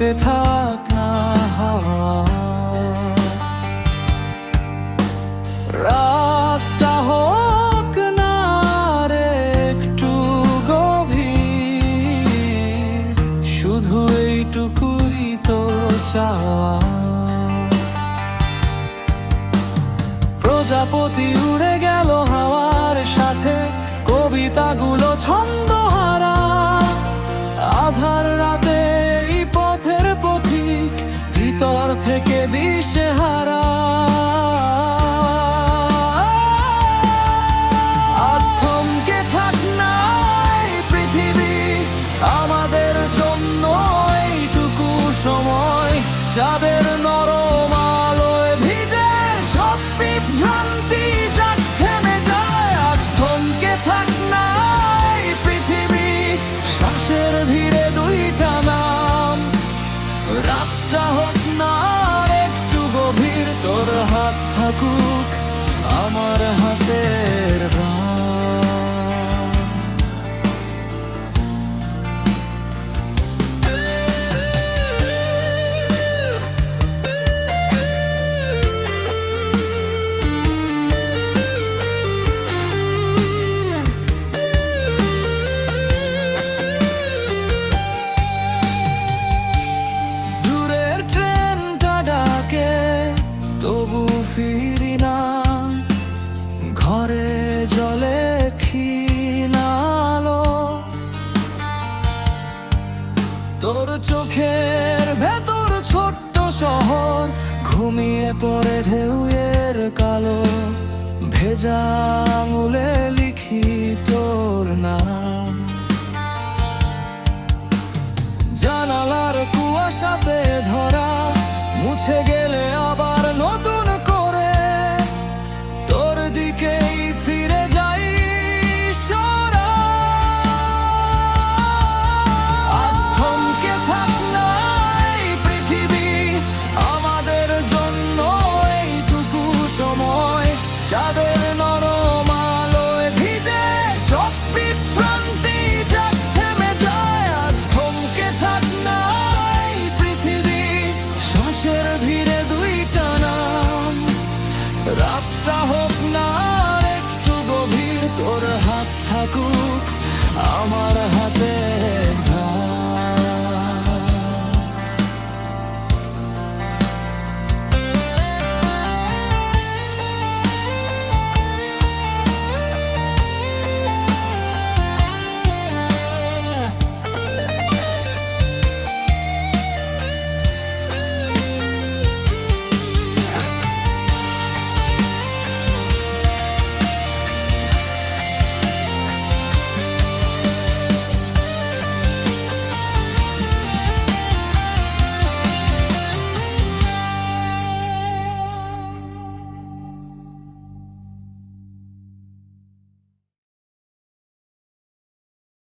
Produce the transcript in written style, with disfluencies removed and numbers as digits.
বইতে থাক না হাওয়া। রাতটা হোক না আর একটু গভীর, শুধু এইটুকুই তো চাওয়া। প্রজাপতি উড়ে গেল হাওয়ার সাথে, কবিতাগুলো ছন্দহারা। আধার রাতে এই পথের পথিক, ভিতর থেকে দিশেহারা। আজ থমকে থাক না এই পৃথিবী, আমাদের জন্য এইটুকু সময়। যাদের নরম আলোয় ভিজে সব বিভ্রান্তি যাক থেমে যায়। আজ থমকে থাক না এই পৃথিবী, শ্বাসের ভিড়ে দুইটা নাম। রাতটা হোক না আর একটু গভীর, তোর হাত থাকুক আমার হাতের বাম। তবু ফিরি না ঘরে, জলে ক্ষীণ আলো। তোর চোখের ভেতর ছোট্ট শহর, ঘুমিয়ে পড়ে ঢেউয়ের কালো। ভেজা আঙুলে লিখি তোর নাম। জানালার কুয়াশাতে ধরা মুছে